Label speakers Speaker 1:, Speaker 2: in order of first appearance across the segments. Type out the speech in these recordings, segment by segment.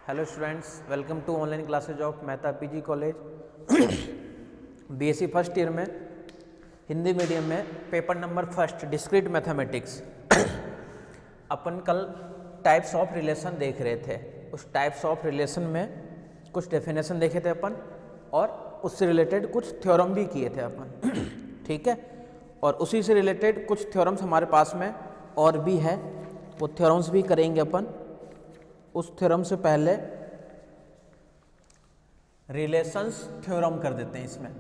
Speaker 1: Hello students, welcome to online classes of Mehta PG college. BSc first year में Hindi medium में paper number first discrete mathematics अपन कल types of relation देख रहे थे। उस टाइप्स ऑफ रिलेशन में कुछ डेफिनेशन देखे थे अपन और उससे रिलेटेड कुछ थ्योरम भी किए थे अपन। ठीक है, और उसी से रिलेटेड कुछ थ्योरम्स हमारे पास में और भी है, वो थ्योरम्स भी करेंगे अपन। उस थ्योरम से पहले रिलेशंस थ्योरम कर देते हैं इसमें।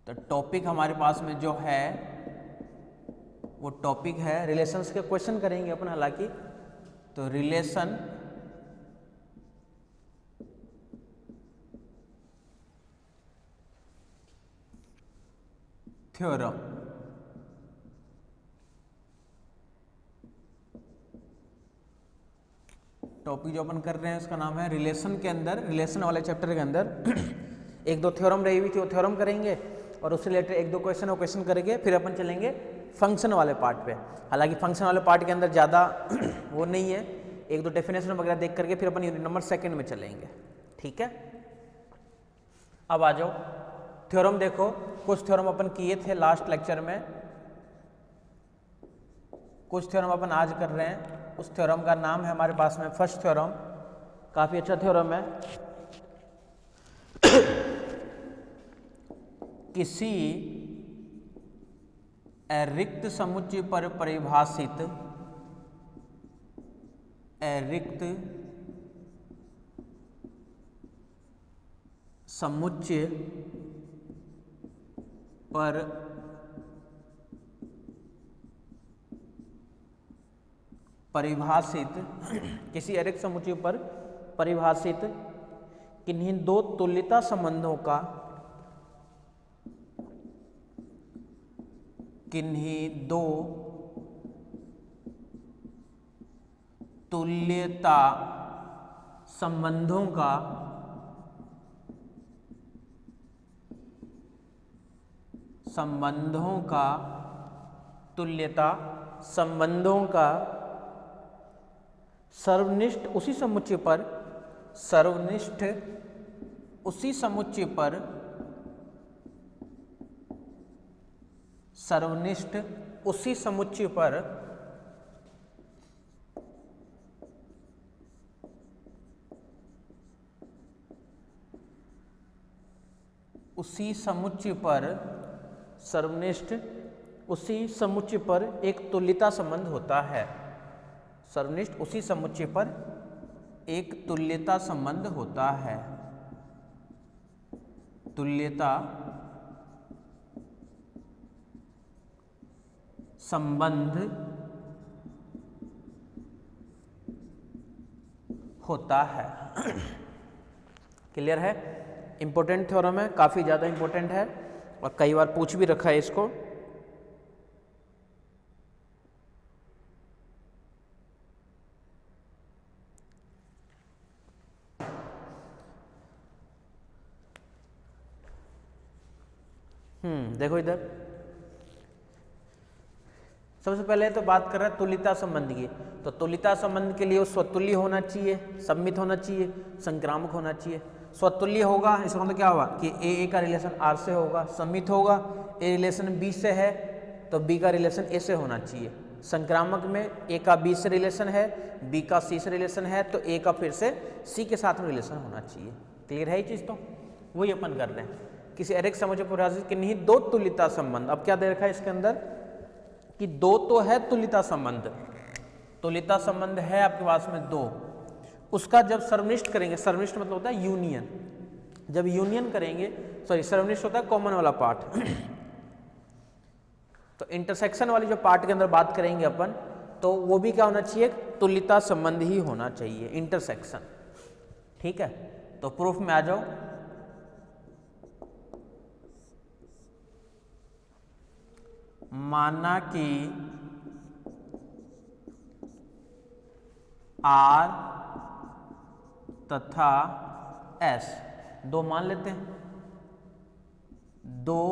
Speaker 1: तो टॉपिक हमारे पास में जो है वो टॉपिक है रिलेशंस के क्वेश्चन करेंगे अपन हालांकि। तो रिलेशन थ्योरम, टॉपिक जो अपन कर रहे हैं उसका नाम है रिलेशन। के अंदर रिलेशन वाले चैप्टर के अंदर एक दो थ्योरम रही हुई थी, वो थ्योरम करेंगे और उससे रिलेटेड एक दो क्वेश्चन और क्वेश्चन करेंगे। फिर अपन चलेंगे फंक्शन वाले पार्ट पे। हालांकि फंक्शन वाले पार्ट के अंदर ज़्यादा वो नहीं है, एक दो डेफिनेशन वगैरह देख करके फिर अपन यूनिट नंबर सेकंड में चलेंगे। ठीक है, अब आ जाओ थ्योरम। देखो कुछ थ्योरम अपन किए थे लास्ट लेक्चर में, कुछ थ्योरम अपन आज कर रहे हैं। उस थ्योरम का नाम है हमारे पास में फर्स्ट थ्योरम, काफी अच्छा थ्योरम है। किसी अरिक्त समुच्चय पर परिभाषित अरिक्त समुच्चय पर परिभाषित किसी अरिक्त समुच्चय पर परिभाषित किन्हीं दो तुल्यता संबंधों का किन्हीं दो तुल्यता संबंधों का तुल्यता संबंधों का सर्वनिष्ठ उसी समुच्चय पर सर्वनिष्ठ उसी समुच्चय पर सर्वनिष्ठ उसी समुच्चय पर उसी समुच्चय पर सर्वनिष्ठ उसी समुच्चय पर एक तुल्यता संबंध होता है। सर्वनिष्ठ उसी समुच्चय पर एक तुल्यता संबंध होता है। तुल्यता संबंध होता है। क्लियर है? इंपॉर्टेंट थ्योरम है, काफी ज्यादा इंपॉर्टेंट है और कई बार पूछ भी रखा है इसको। देखो इधर सबसे पहले तो बात कर रहे हैं तुल्यता संबंध की। तो तुल्यता संबंध के लिए वो स्वतुल्य होना चाहिए, सममित होना चाहिए, संक्रामक होना चाहिए। स्वतुल्य होगा इसका मतलब क्या होगा कि ए का रिलेशन आर से होगा। सममित होगा ए रिलेशन बी से है तो बी का रिलेशन ए से होना चाहिए। संक्रामक में ए का बी से रिलेशन है, बी का सी से रिलेशन है तो ए का फिर से सी के साथ में रिलेशन होना चाहिए। क्लियर है ये चीज़? तो वही अपन कर रहे हैं। किसी अरिक्त समुच्चय पर परिभाषित किन्हीं दो तुल्यता संबंध। अब क्या दे रखा है इसके अंदर कि दो तो है तुल्यता संबंध। तुल्यता संबंध है आपके पास में दो। उसका जब सर्वनिष्ठ करेंगे, सर्वनिष्ठ मतलब होता है यूनियन। जब यूनियन करेंगे, सॉरी सर्वनिष्ठ होता है कॉमन वाला पार्ट। तो इंटरसेक्शन वाली जो पार्ट के अंदर बात करेंगे अपन, तो वो भी क्या होना चाहिए? तुल्यता संबंध ही होना चाहिए, इंटरसेक्शन। ठीक है, तो प्रूफ में आ जाओ। माना कि R तथा S दो मान लेते हैं, दो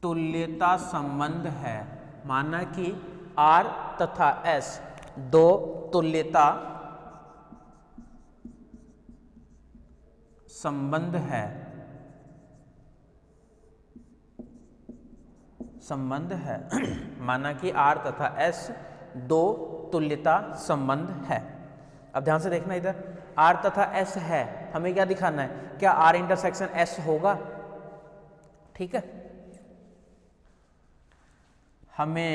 Speaker 1: तुल्यता संबंध है। माना कि R तथा S दो तुल्यता संबंध है, माना कि R तथा S दो तुल्यता संबंध है। अब ध्यान से देखना इधर, R तथा S है, हमें क्या दिखाना है, क्या R इंटरसेक्शन S होगा? ठीक है, हमें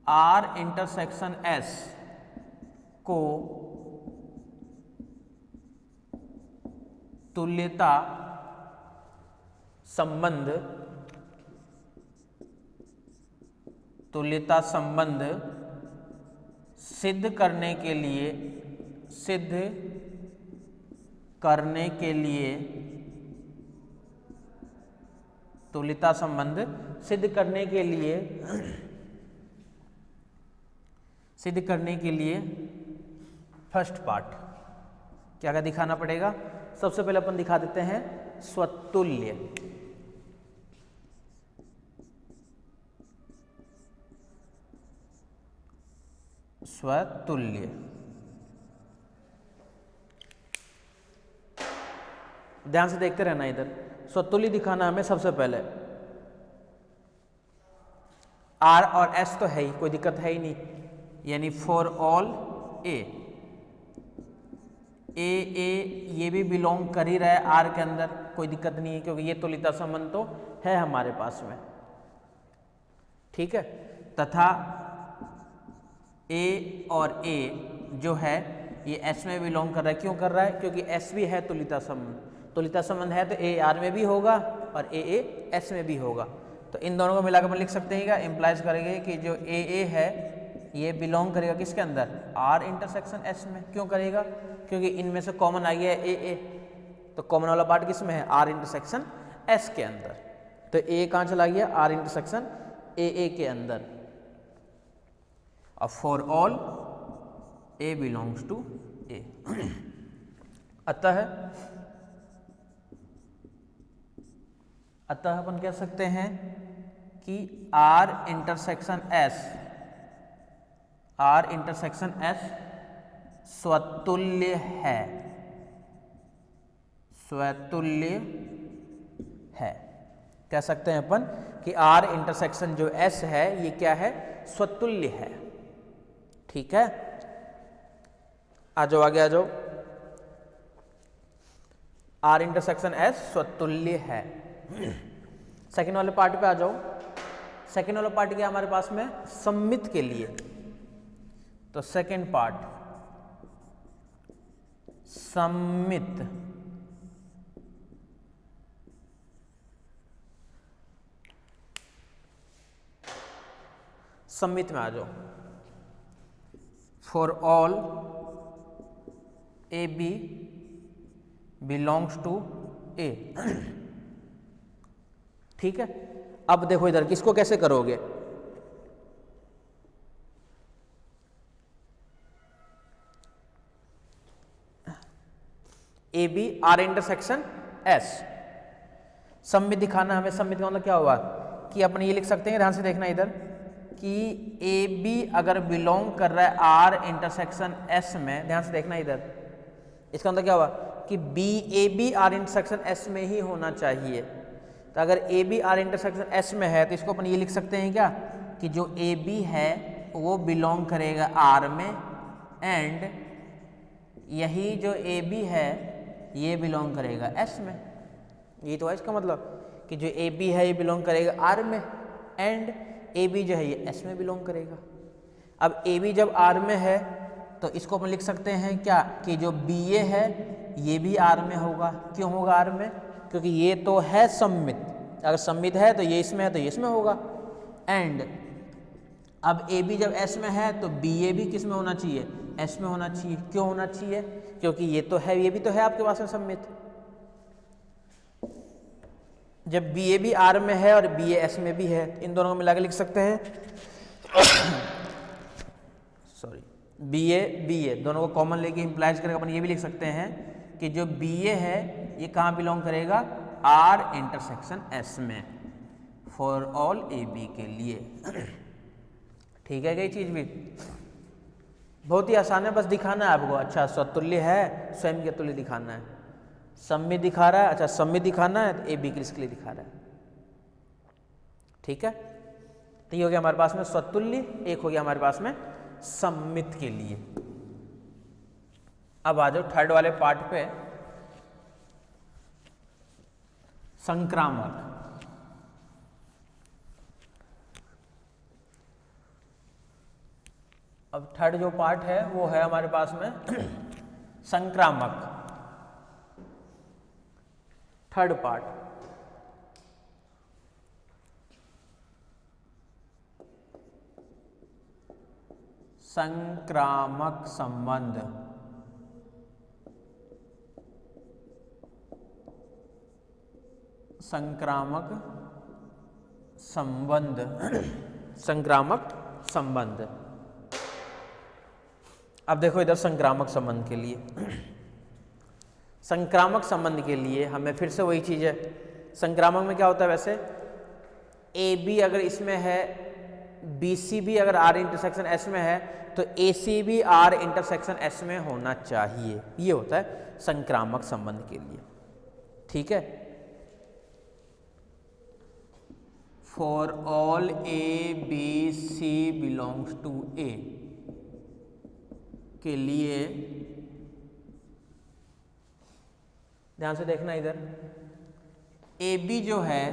Speaker 1: R इंटरसेक्शन S को तुल्यता संबंध सिद्ध करने के लिए तुल्यता संबंध सिद्ध करने के लिए फर्स्ट पार्ट क्या क्या दिखाना पड़ेगा? सबसे पहले अपन दिखा देते हैं स्वतुल्य। ध्यान से देखते रहना इधर, स्वतुल्य दिखाना हमें सबसे पहले। R और S तो है ही, कोई दिक्कत है ही नहीं, यानी फॉर ऑल A ये भी बिलोंग कर ही रहा है R के अंदर, कोई दिक्कत नहीं है, क्योंकि ये तुल्यता संबंध तो है हमारे पास में। ठीक है, तथा A और A जो है ये S में बिलोंग कर रहा है। क्यों कर रहा है? क्योंकि S भी है तुल्यता संबंध है, तो A R में भी होगा और A S में भी होगा। तो इन दोनों को मिलाकर अपन लिख सकते हैं, क्या इम्प्लाइज करेंगे कि जो A है ये बिलोंग करेगा किसके अंदर? R इंटरसेक्शन S में। क्यों करेगा? क्योंकि इनमें से कॉमन आ गया है A, तो कॉमन वाला पार्ट किस में है? R इंटरसेक्शन S के अंदर। तो A कहाँ चला गया? R इंटरसेक्शन A के अंदर। अब for all A belongs to A। अतः अपन कह सकते हैं कि R इंटरसेक्शन S स्वतुल्य है। कह सकते हैं अपन कि R इंटरसेक्शन जो S है ये क्या है? स्वतुल्य है। ठीक है, आ जाओ आगे आ जाओ। R इंटरसेक्शन S स्वतुल्य है। सेकेंड वाले पार्ट पे आ जाओ। सेकेंड वाला पार्ट क्या हमारे पास में? सममित के लिए। तो सेकेंड पार्ट सममित में आ जाओ। For all AB belongs to A। ठीक है, अब देखो इधर किसको कैसे करोगे? AB R इंटरसेक्शन S सममित दिखाना हमें। सममित का मतलब क्या हुआ कि अपन ये लिख सकते हैं, ध्यान से देखना इधर, कि AB अगर बिलोंग कर रहा है R इंटरसेक्शन S में, ध्यान से देखना इधर, इसका मतलब क्या हुआ कि BAB R इंटरसेक्शन S में ही होना चाहिए। तो अगर AB R इंटरसेक्शन S में है तो इसको अपन ये लिख सकते हैं क्या कि जो AB है वो बिलोंग करेगा R में, एंड यही जो AB है ये बिलोंग करेगा S में। ये तो है इसका मतलब कि जो AB है ये बिलोंग करेगा R में, एंड AB जो है ये S में बिलोंग करेगा। अब AB जब R में है तो इसको अपन लिख सकते हैं क्या कि जो BA है ये भी R में होगा। क्यों होगा R में? क्योंकि ये तो है सममित। अगर सममित है तो ये इसमें है तो ये इसमें होगा। एंड अब AB जब S में है तो BA भी किस में होना चाहिए? S में होना चाहिए। क्यों होना चाहिए? क्योंकि ये तो है, ये भी तो है आपके पास में सममित। जब BA भी R में है और BA S में भी है, इन दोनों को मिला के लिख सकते हैं सॉरी, BA दोनों को कॉमन लेके इंप्लाइज करके अपन ये भी लिख सकते हैं कि जो BA है ये कहाँ बिलोंग करेगा? R इंटरसेक्शन S में, फॉर ऑल AB के लिए। ठीक है, कई चीज भी बहुत ही आसान है, बस दिखाना है आपको। अच्छा स्वतुल्य है, स्वयं के तुल्य दिखाना है। सममित दिखा रहा है, अच्छा सममित दिखाना है तो ए बी किसके लिए दिखा रहा है। ठीक है, तो ये हो गया हमारे पास में स्वतुल्य, एक हो गया हमारे पास में सममित के लिए। अब आ जाओ थर्ड वाले पार्ट पे, संक्रामक। अब थर्ड जो पार्ट है वो है हमारे पास में संक्रामक। थर्ड पार्ट, संक्रामक संबंध। संक्रामक संबंध संक्रामक संबंध। अब देखो इधर संक्रामक संबंध के लिए, संक्रामक संबंध के लिए हमें फिर से वही चीज है। संक्रामक में क्या होता है वैसे, ए बी अगर इसमें है, बी सी भी अगर आर इंटरसेक्शन एस में है, तो ए सी भी आर इंटरसेक्शन एस में होना चाहिए। ये होता है संक्रामक संबंध के लिए। ठीक है, for all A B C belongs to A के लिए, ध्यान से देखना इधर, ए बी जो है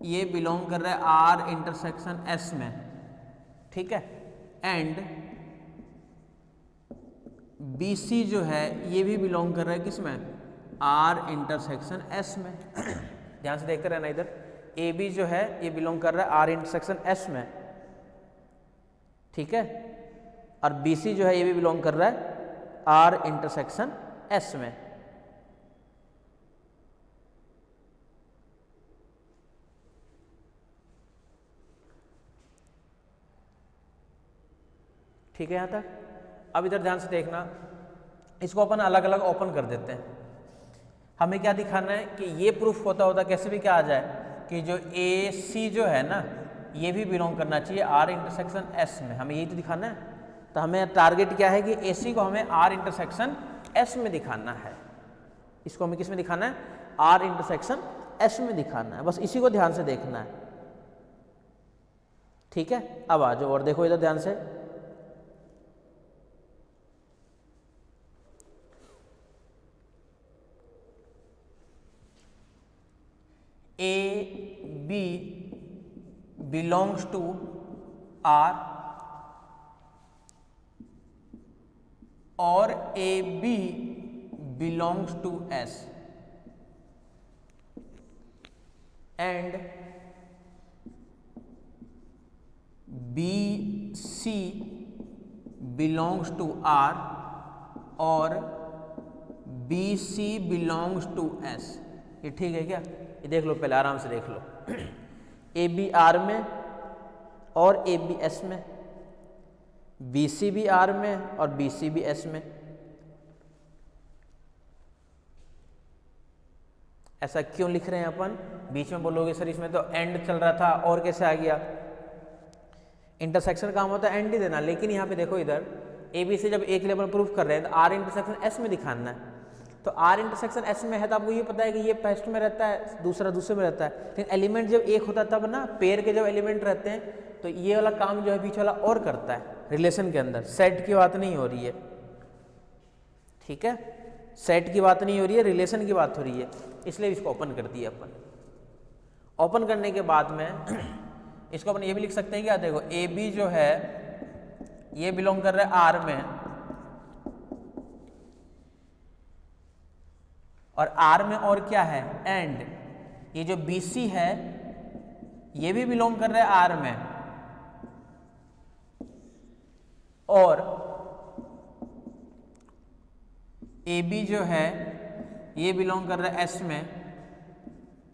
Speaker 1: ये बिलोंग कर रहा है आर इंटरसेक्शन एस में। ठीक है, एंड बी सी जो है ये भी बिलोंग कर रहा है किस में, आर इंटरसेक्शन एस में। ध्यान से देखते रहना इधर, ए बी जो है ये बिलोंग कर रहा है आर इंटरसेक्शन एस में। ठीक है, और बी सी जो है ये भी बिलोंग कर रहा है आर इंटरसेक्शन एस में। ठीक है यहां तक। अब इधर ध्यान से देखना, इसको अपन अलग अलग ओपन कर देते हैं। हमें क्या दिखाना है कि ये प्रूफ होता कैसे भी क्या आ जाए कि जो ए सी जो है ना ये भी बिलोंग करना चाहिए आर इंटरसेक्शन एस में। हमें यही तो दिखाना है। तो हमें टारगेट क्या है कि ए सी को हमें आर इंटरसेक्शन एस में दिखाना है। इसको हमें किस में दिखाना है, आर इंटरसेक्शन एस में दिखाना है। बस इसी को ध्यान से देखना है। ठीक है, अब आ जाओ और देखो इधर ध्यान से, A B belongs to R और A B belongs to S and B C belongs to R और B C belongs to S. ये ठीक है क्या? ये देख लो, पहले आराम से देख लो। ए बी आर में और ए बी एस में, बी सी भी आर में और बी सी भी एस में। ऐसा क्यों लिख रहे हैं अपन? बीच में बोलोगे सर इसमें तो एंड चल रहा था और कैसे आ गया? इंटरसेक्शन काम होता है एंड ही देना, लेकिन यहाँ पे देखो इधर ए बी सी जब एक लेवल प्रूफ कर रहे हैं तो आर इंटरसेक्शन एस में दिखाना है। तो आर इंटरसेक्शन एस में है तो आपको ये पता है कि ये फर्स्ट में रहता है, दूसरा दूसरे में रहता है। लेकिन एलिमेंट जब एक होता है तब ना, पेयर के जब एलिमेंट रहते हैं तो ये वाला काम जो है बीच वाला और करता है रिलेशन के अंदर। सेट की बात नहीं हो रही है, ठीक है, सेट की बात नहीं हो रही है, रिलेशन की बात हो रही है। इसलिए इसको ओपन कर दिया अपन। ओपन करने के बाद में इसको अपन ये भी लिख सकते हैं क्या? देखो ए बी जो है ये बिलोंग कर रहा है आर में और आर में और क्या है? एंड ये जो बी सी है ये भी बिलोंग कर रहा है आर में और ए बी जो है ये बिलोंग कर रहा है एस में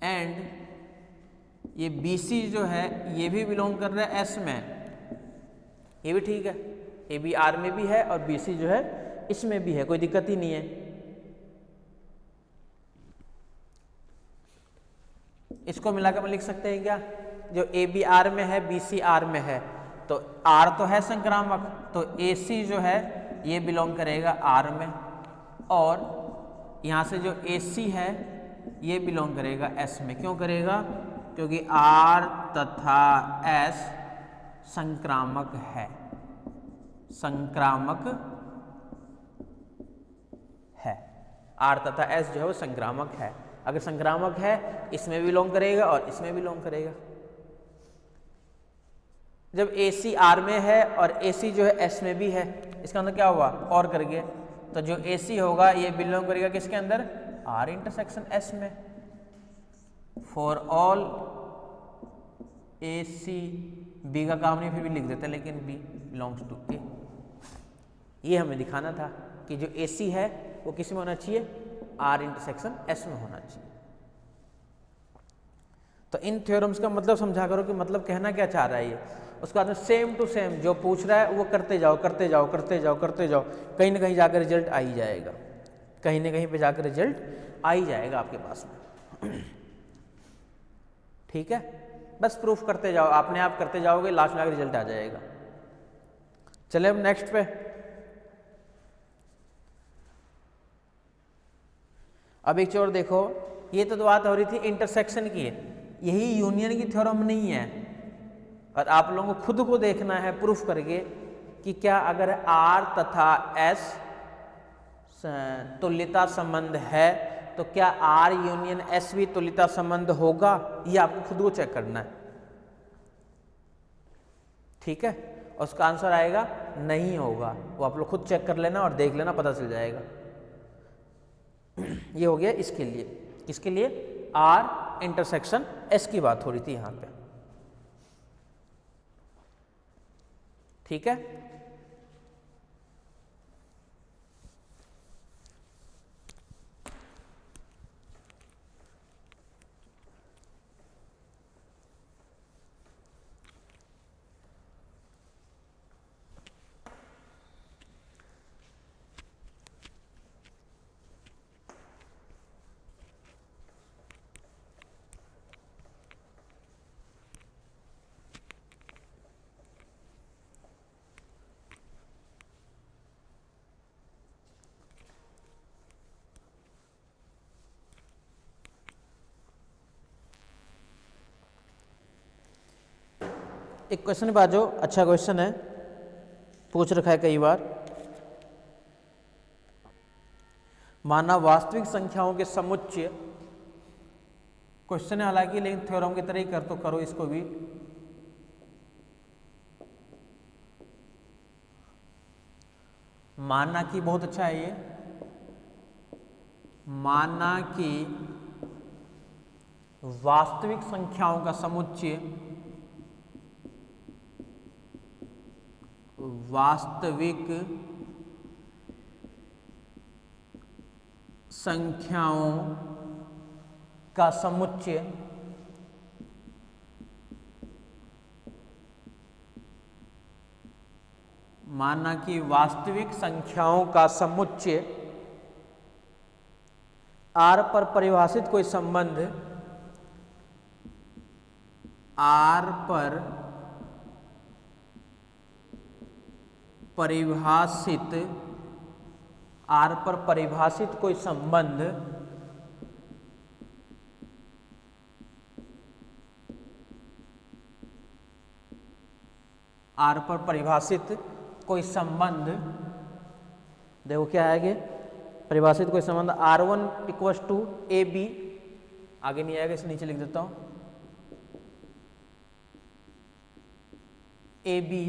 Speaker 1: एंड ये बी सी जो है ये भी बिलोंग कर रहा है एस में। ये भी ठीक है, ए बी आर में भी है और बी सी जो है इसमें भी है, कोई दिक्कत ही नहीं है। इसको मिलाकर हम लिख सकते हैं क्या? जो ए बी आर में है, बी सी आर में है, तो आर तो है संक्रामक, तो ए सी जो है ये बिलोंग करेगा आर में, और यहाँ से जो ए सी है ये बिलोंग करेगा एस में। क्यों करेगा? क्योंकि आर तथा एस संक्रामक है, संक्रामक है। आर तथा एस जो है वो संक्रामक है। अगर संक्रामक है इसमें बिलोंग करेगा और इसमें बिलोंग करेगा। जब ए सी आर में है और ए सी जो है एस में भी है, इसका मतलब क्या हुआ? और करके, तो जो ए सी होगा ये बिलोंग करेगा किसके अंदर? आर इंटरसेक्शन एस में। For all A C, B का काम नहीं फिर भी लिख देते, लेकिन बी बिलोंग्स टू ए। ये हमें दिखाना था कि जो ए सी है वो किस में होना चाहिए? आर इंटरसेक्शन एस में होना चाहिए। तो इन थ्योरम्स का मतलब समझा करो कि मतलब कहना क्या चाह रहा है ये। उसके बाद में सेम टू सेम जो पूछ रहा है वो करते जाओ, करते जाओ, करते जाओ, करते जाओ, कहीं ना कहीं जाकर रिजल्ट आ ही जाएगा, कहीं ना कहीं पे जाकर रिजल्ट आ ही जाएगा आपके पास में। ठीक है, बस प्रूफ करते जाओ, आपने आप करते जाओगे, लास्ट में आकर रिजल्ट आ जाएगा। चले अब नेक्स्ट पे। अब एक चोर देखो, ये तो बात हो रही थी इंटरसेक्शन की, यही यूनियन की थ्योरम नहीं है, और आप लोगों को खुद को देखना है प्रूफ करके कि क्या अगर आर तथा एस तुल्यता संबंध है तो क्या आर यूनियन एस भी तुल्यता संबंध होगा, ये आपको खुद को चेक करना है। ठीक है, और उसका आंसर आएगा नहीं होगा, वो आप लोग खुद चेक कर लेना और देख लेना, पता चल जाएगा। ये हो गया इसके लिए, किसके लिए? आर इंटरसेक्शन एस की बात हो रही थी यहां पे। ठीक है, एक क्वेश्चन बाजो, अच्छा क्वेश्चन है, पूछ रखा है कई बार। माना वास्तविक संख्याओं के समुच्चय, क्वेश्चन है हालांकि लेकिन थ्योरम की तरह ही कर, तो करो इसको भी। माना कि बहुत अच्छा है ये, माना कि वास्तविक संख्याओं का समुच्चय, वास्तविक संख्याओं का समुच्चय माना कि वास्तविक संख्याओं का समुच्चय आर पर परिभाषित कोई संबंध, आर पर परिभाषित, आर पर परिभाषित कोई संबंध आर पर परिभाषित कोई संबंध, देखो क्या है, परिभाषित कोई संबंध R1 equals to A B, आगे नहीं आएगा इसे नीचे लिख देता हूं, ए बी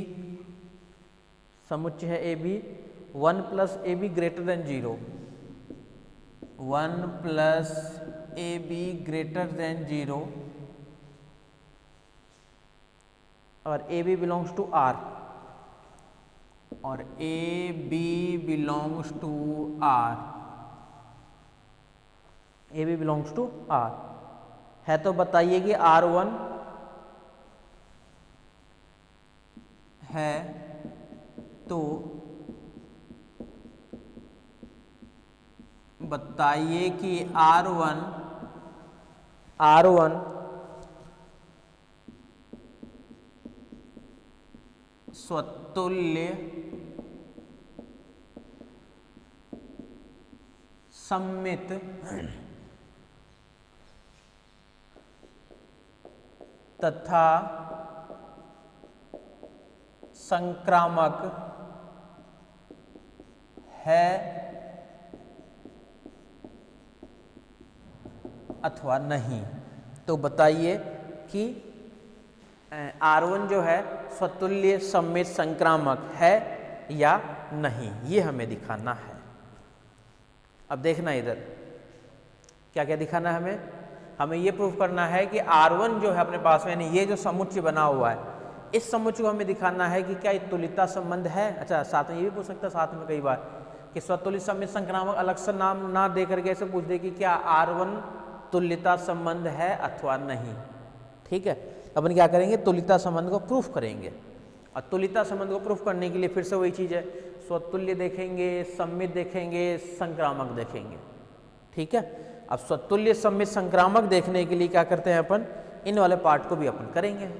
Speaker 1: समुच्चय है A B, 1 plus A B greater than 0, 1 plus A B greater than 0, और A B belongs to R, और A B belongs to R, A B belongs to R है। तो बताइए कि R1 है तो बताइए कि R1 स्वतुल्य सममित तथा संक्रामक है अथवा नहीं। तो बताइए कि R1 जो है स्वतुल्य सममित संक्रामक है या नहीं, ये हमें दिखाना है। अब देखना इधर क्या क्या दिखाना है हमें ये प्रूफ करना है कि R1 जो है अपने पास में, यानी ये जो समुच्चय बना हुआ है, इस समुच्चय को हमें दिखाना है कि क्या ये तुल्यता संबंध है। अच्छा, साथ में ये भी पूछ सकता है साथ में कई बार कि स्वतुल्य सममित संक्रामक अलग से नाम ना दे करके ऐसे पूछ दे कि क्या R1 तुल्यता संबंध है अथवा नहीं। ठीक है, अपन क्या करेंगे, तुल्यता संबंध को प्रूफ करेंगे। और तुल्यता संबंध को प्रूफ करने के लिए फिर से वही चीज़ है, स्वतुल्य देखेंगे, सममित देखेंगे, संक्रामक देखेंगे। ठीक है, अब स्वतुल्य सममित संक्रामक देखने के लिए क्या करते हैं अपन, इन वाले पार्ट को भी अपन करेंगे।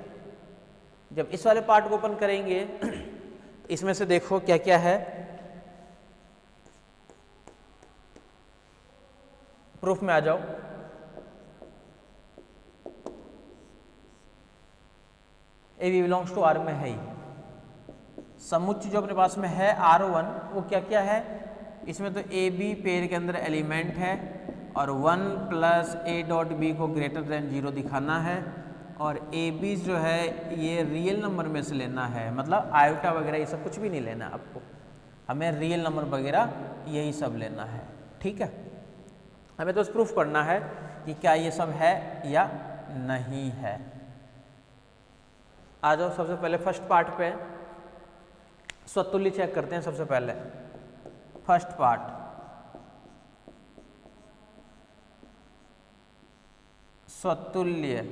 Speaker 1: जब इस वाले पार्ट को अपन करेंगे तो इसमें से देखो क्या क्या है, प्रूफ में आ जाओ। A B belongs to R में है ही, समुच्चय जो अपने पास में है R1 वो क्या क्या है, इसमें तो ए बी पेयर के अंदर एलिमेंट है और 1 प्लस ए डॉट बी को ग्रेटर देन 0 दिखाना है। और ए बी जो है ये रियल नंबर में से लेना है, मतलब आयोटा वगैरह ये सब कुछ भी नहीं लेना आपको, हमें रियल नंबर वगैरह यही सब लेना है। ठीक है, हमें तो प्रूफ करना है कि क्या ये सब है या नहीं है। आ जाओ सबसे पहले फर्स्ट पार्ट पे, स्वतुल्य चेक करते हैं। सबसे पहले फर्स्ट पार्ट, स्वतुल्य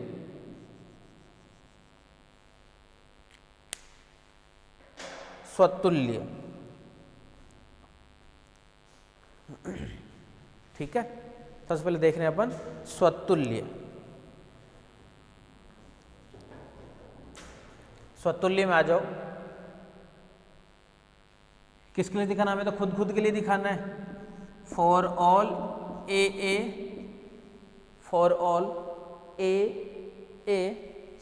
Speaker 1: स्वतुल्य। ठीक है, सबसे पहले देख रहे हैं अपन स्वतुल्य। स्वतुल्य में आ जाओ, किसके लिए दिखाना, हमें तो खुद के लिए दिखाना है। For all A for all A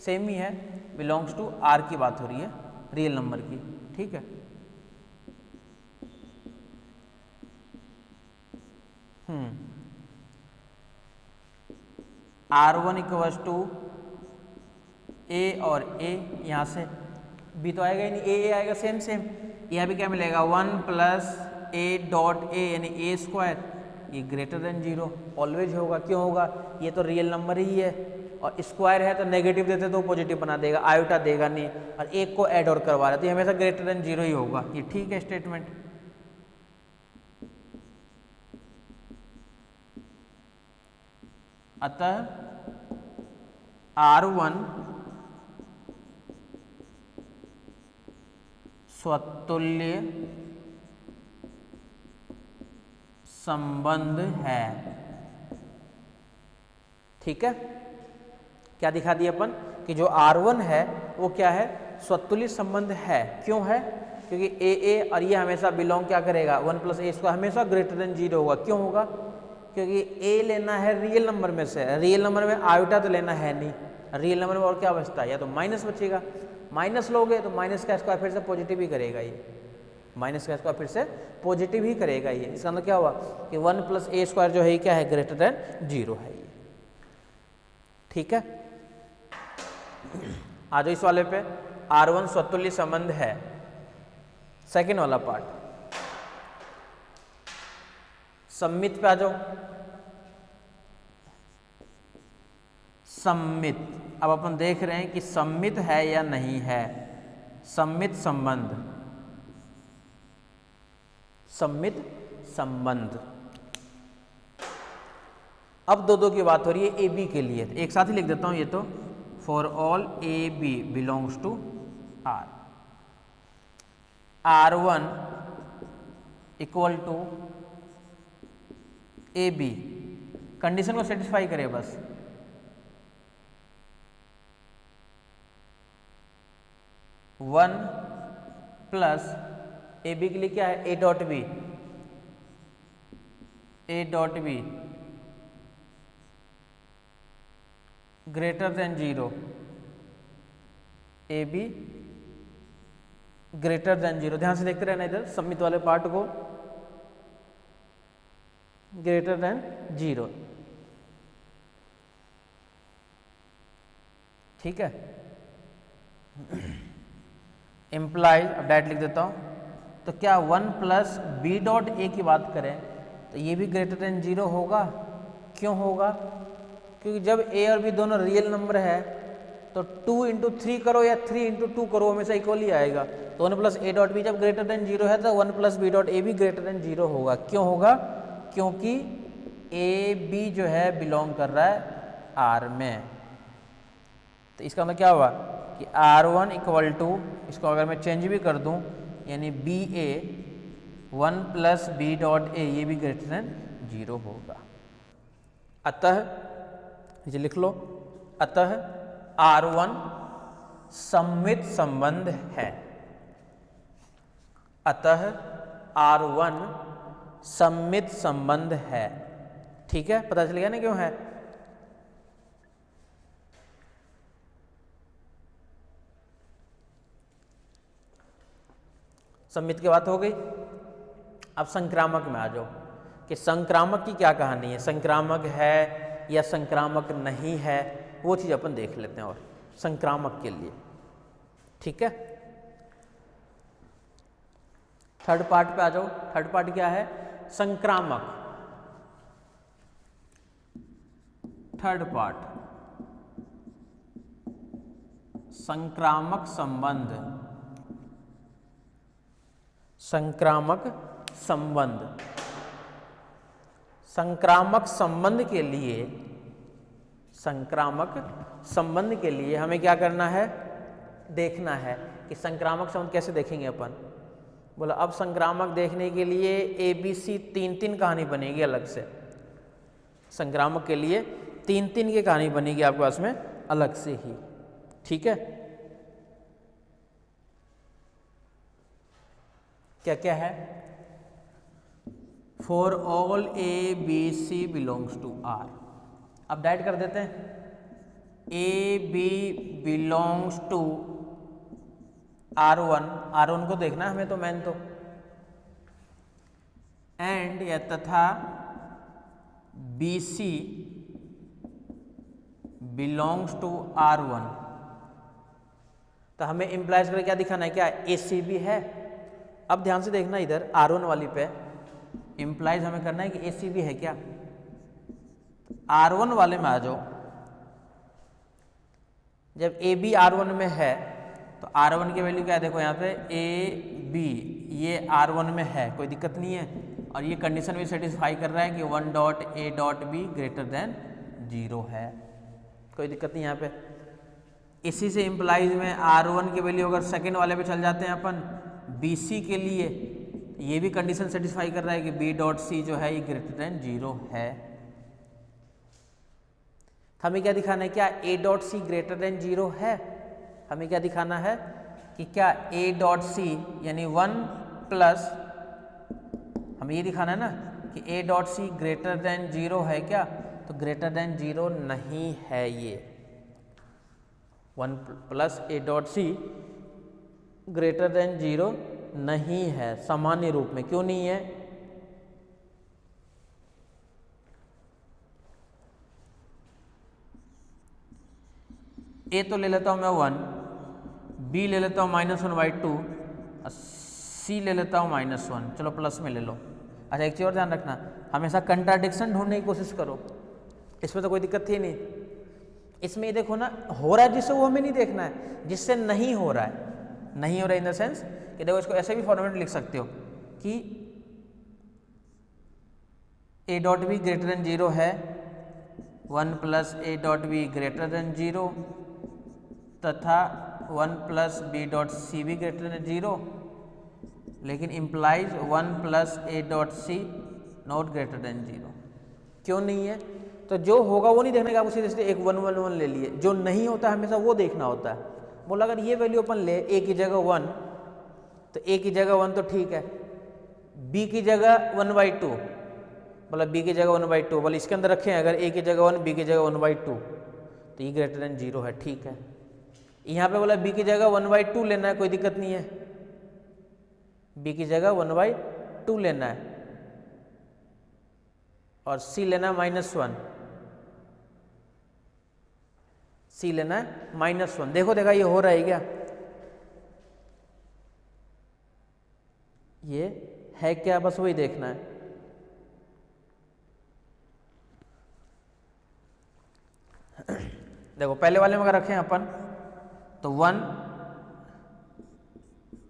Speaker 1: same ही है, बिलोंग्स टू आर की बात हो रही है, रियल नंबर की। ठीक है, R1 इक्वल्स टू ए और ए, यहाँ से बी तो आएगा ही नहीं, ए आएगा सेम सेम। यहाँ भी क्या मिलेगा, 1 प्लस ए डॉट ए यानी ए स्क्वायर, ये ग्रेटर देन 0 ऑलवेज होगा। क्यों होगा, ये तो रियल नंबर ही है, और स्क्वायर है तो नेगेटिव देते तो पॉजिटिव बना देगा, आयोटा देगा नहीं, और एक को ऐड और करवा रहा है तो ये हमेशा ग्रेटर देन 0 ही होगा। ये ठीक है स्टेटमेंट। अतः R1 स्वतुल्य संबंध है। ठीक है, क्या दिखा दिया अपन कि जो R1 है वो क्या है, स्वतुल्य संबंध है। क्यों है, क्योंकि ए और ये हमेशा बिलोंग क्या करेगा, 1 प्लस ए स्क्वायर हमेशा ग्रेटर देन 0 होगा। क्यों होगा, क्योंकि ए लेना है रियल नंबर में से, रियल नंबर में आयोटा तो लेना है नहीं, रियल नंबर में और क्या बचता है, या तो माइनस बचेगा, माइनस लोगे तो माइनस का स्क्वायर फिर से पॉजिटिव ही करेगा, ये माइनस का स्क्वायर फिर से पॉजिटिव ही करेगा। ये इसका मतलब क्या हुआ कि 1 प्लस ए स्क्वायर जो है क्या है, ग्रेटर देन 0 है ये। ठीक है, आ जाओ इस वाले पे, R1 स्वतुल्य संबंध है। सेकेंड वाला पार्ट, सममित पे आ जाओ। सममित, अब अपन देख रहे हैं कि सममित है या नहीं है। सममित संबंध, सममित संबंध। अब दो की बात हो रही है ए बी के लिए, एक साथ ही लिख देता हूं ये तो, for all A B belongs to R, R1 equal to A B, condition को सेटिस्फाई करे बस। वन प्लस ए बी के लिए क्या है, A dot B, A dot B greater than 0, A B greater than 0। ध्यान से देखते रहना इधर सम्मित वाले पार्ट को, ग्रेटर देन 0, ठीक है। इम्प्लाइज, अब डायरेक्ट लिख देता हूं, तो क्या 1 प्लस बी डॉट ए की बात करें तो ये भी ग्रेटर देन 0 होगा। क्यों होगा, क्योंकि जब ए और बी दोनों रियल नंबर है तो 2 इंटू 3 करो या 3 इंटू 2 करो हमेशा इक्वल ही आएगा। तो 1 प्लस ए डॉट बी जब ग्रेटर देन 0 है तो 1 प्लस बी डॉट ए भी ग्रेटर देन 0 होगा। क्यों होगा, क्योंकि ए बी जो है बिलोंग कर रहा है आर में। तो इसका मतलब क्या हुआ कि R1 इक्वल टू, इसको अगर मैं चेंज भी कर दूं, यानी B A 1 plus B dot A ये भी ग्रेटर देन 0 होगा। अतः ये लिख लो, अतः R1 सममित संबंध है। अतः R1 सममित संबंध है, ठीक है। पता चल गया ना क्यों है। सम्मित की बात हो गई। अब संक्रामक में आ जाओ कि संक्रामक की क्या कहानी है, संक्रामक है या संक्रामक नहीं है, वो चीज़ अपन देख लेते हैं। और संक्रामक के लिए, ठीक है, थर्ड पार्ट पे आ जाओ। थर्ड पार्ट क्या है, संक्रामक। थर्ड पार्ट संक्रामक संबंध। संक्रामक संबंध, संक्रामक संबंध के लिए, संक्रामक संबंध के लिए हमें क्या करना है, देखना है कि संक्रामक संबंध कैसे देखेंगे अपन। बोला अब संक्रामक देखने के लिए ABC 3-3 कहानी बनेगी अलग से। संक्रामक के लिए 3-3 की कहानी बनेगी आपके पास में अलग से ही, ठीक है। क्या क्या है, for all ABC belongs to R। अब डायरेक्ट कर देते हैं, AB belongs to R1, R1 को देखना है हमें तो मैन तो, एंड या तथा BC बिलोंग्स टू R1। तो हमें इम्प्लाइज करके क्या दिखाना है, क्या ACB है। अब ध्यान से देखना इधर R1 वाली पे, इम्प्लाइज हमें करना है कि ACB है क्या। R1 वाले में आ जाओ, जब AB R1 में है तो R1 की वैल्यू क्या है, देखो यहाँ पे AB ये R1 में है, कोई दिक्कत नहीं है। और ये कंडीशन भी सेटिस्फाई कर रहा है कि 1 dot A dot B greater than 0 है, कोई दिक्कत नहीं यहाँ पे। इसी से इम्प्लाइज में R1 की वैल्यू अगर सेकेंड वाले पे चल जाते हैं अपन BC के लिए, ये भी कंडीशन सेटिस्फाई कर रहा है कि B डॉट C जो है ये ग्रेटर देन 0 है। हमें क्या दिखाना है, क्या A dot C greater than 0 है। हमें क्या दिखाना है कि क्या A डॉट C यानी 1 प्लस, हमें ये दिखाना है ना कि A dot C greater than 0 है क्या, तो ग्रेटर देन 0 नहीं है ये। 1 plus A dot C greater than 0 नहीं है सामान्य रूप में। क्यों नहीं है, A तो ले लेता हूं मैं 1, B ले लेता हूं -1/2, C ले लेता हूं -1, चलो प्लस में ले लो। अच्छा एक चीज़ और ध्यान रखना, हमेशा कंट्राडिक्शन ढूंढने की कोशिश करो, इसमें तो कोई दिक्कत थी नहीं। इसमें ये देखो ना, हो रहा है जिससे वो हमें नहीं देखना है, जिससे नहीं हो रहा है। नहीं हो रहा है इन द सेंस कि देखो इसको ऐसे भी फॉर्मेट लिख सकते हो कि A dot B greater than 0 है, 1 plus A dot B greater than 0 तथा 1 प्लस B डॉट C भी ग्रेटर देन 0, लेकिन implies 1 plus A dot C not greater than 0। क्यों नहीं है, तो जो होगा वो नहीं देखने का, आप उसी से एक 1 1 1 ले लिए, जो नहीं होता हमेशा वो देखना होता है। बोला अगर ये वैल्यू अपन ले A की जगह 1 तो ए की जगह 1 तो ठीक है, बी की जगह 1/2, मतलब बी की जगह 1/2, बोले इसके अंदर रखें अगर ए की जगह 1 बी की जगह 1/2, तो ई ग्रेटर देन 0 है, ठीक है। यहाँ पे बोला बी की जगह 1/2 लेना है, कोई दिक्कत नहीं है, बी की जगह 1/2 लेना है, और सी लेना है -1, सी लेना है -1। देखो देखा ये हो रहा है क्या, ये है क्या, बस वही देखना है। देखो पहले वाले में अगर रखें अपन तो 1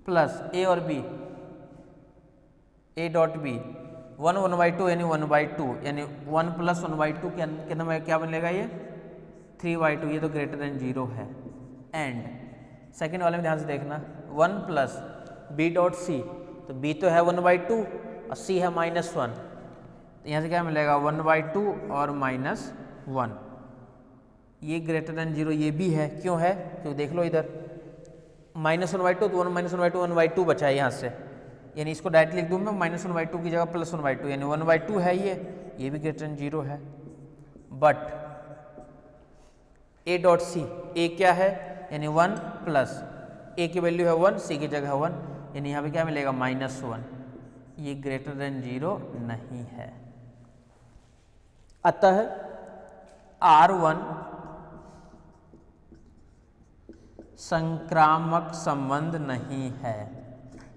Speaker 1: प्लस ए और बी, ए डॉट बी 1 1/2 यानी 1/2, यानी 1 प्लस 1/2 के कितना में क्या बनेगा ये 3/2, ये तो ग्रेटर देन 0 है। एंड सेकेंड वाले में ध्यान से देखना 1 प्लस बी डॉट सी, तो बी तो है 1/2 और सी है -1, तो यहाँ से क्या मिलेगा 1/2 और -1, ये ग्रेटर देन 0 ये भी है, क्यों है, क्योंकि देख लो इधर -1/2 तो 1 -1/2 1/2 बचा है यहाँ से, यानी इसको डायरेक्ट लिख दूँ मैं -1/2 की जगह +1/2, यानी 1/2 है ये भी ग्रेटर देन 0 है। बट ए डॉट सी, ए क्या है यानी 1 प्लस ए की वैल्यू है 1, सी की जगह 1, यानी यहाँ पे क्या मिलेगा -1, ये ग्रेटर देन 0 नहीं है। अतः R1 संक्रामक संबंध नहीं है,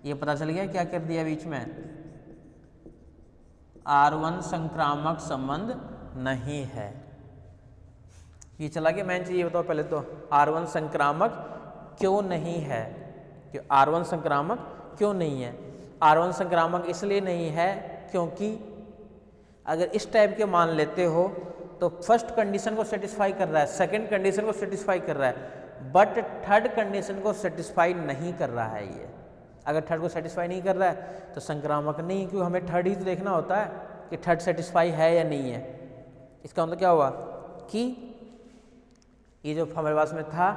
Speaker 1: ये पता चल गया क्या कर दिया बीच में, R1 संक्रामक संबंध नहीं है, ये चला गया। मेन चीज ये बताओ पहले तो R1 संक्रामक क्यों नहीं है, कि R1 संक्रामक क्यों नहीं है। R1 संक्रामक इसलिए नहीं है क्योंकि अगर इस टाइप के मान लेते हो तो फर्स्ट कंडीशन को सेटिस्फाई कर रहा है, सेकंड कंडीशन को सेटिस्फाई कर रहा है, बट थर्ड कंडीशन को सेटिस्फाई नहीं कर रहा है। ये अगर थर्ड को सेटिस्फाई नहीं कर रहा है तो संक्रामक नहीं है, क्योंकि हमें थर्ड ही तो देखना होता है कि थर्ड सेटिस्फाई है या नहीं है। इसका मतलब क्या हुआ कि ये जो हमारे पास में था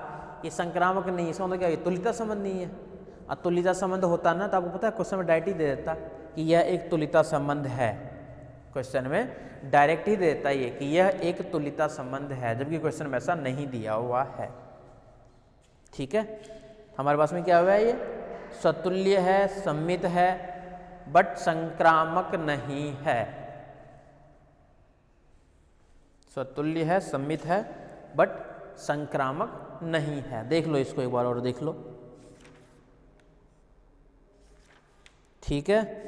Speaker 1: ये संक्रामक नहीं है, इसका मतलब क्या, ये तुल्यता संबंध नहीं है। और तुल्यता संबंध होता ना तो आपको पता है क्वेश्चन में डायरेक्ट ही दे देता कि यह एक तुल्यता संबंध है, क्वेश्चन में डायरेक्ट ही दे देता ये कि यह एक तुल्यता संबंध है, जबकि क्वेश्चन में ऐसा नहीं दिया हुआ है। ठीक है, हमारे पास में क्या हुआ है, ये स्वतुल्य है, सम्मित है, बट संक्रामक नहीं है। स्वतुल्य है, सम्मित है, बट संक्रामक नहीं है। देख लो इसको एक बार और देख लो, ठीक है।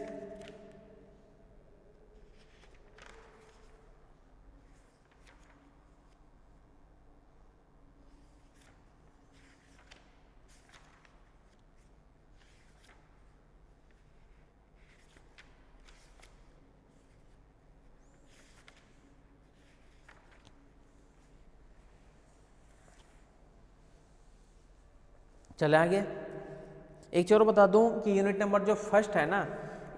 Speaker 1: चले आगे। एक चीज़ और बता दूं कि यूनिट नंबर जो फर्स्ट है ना,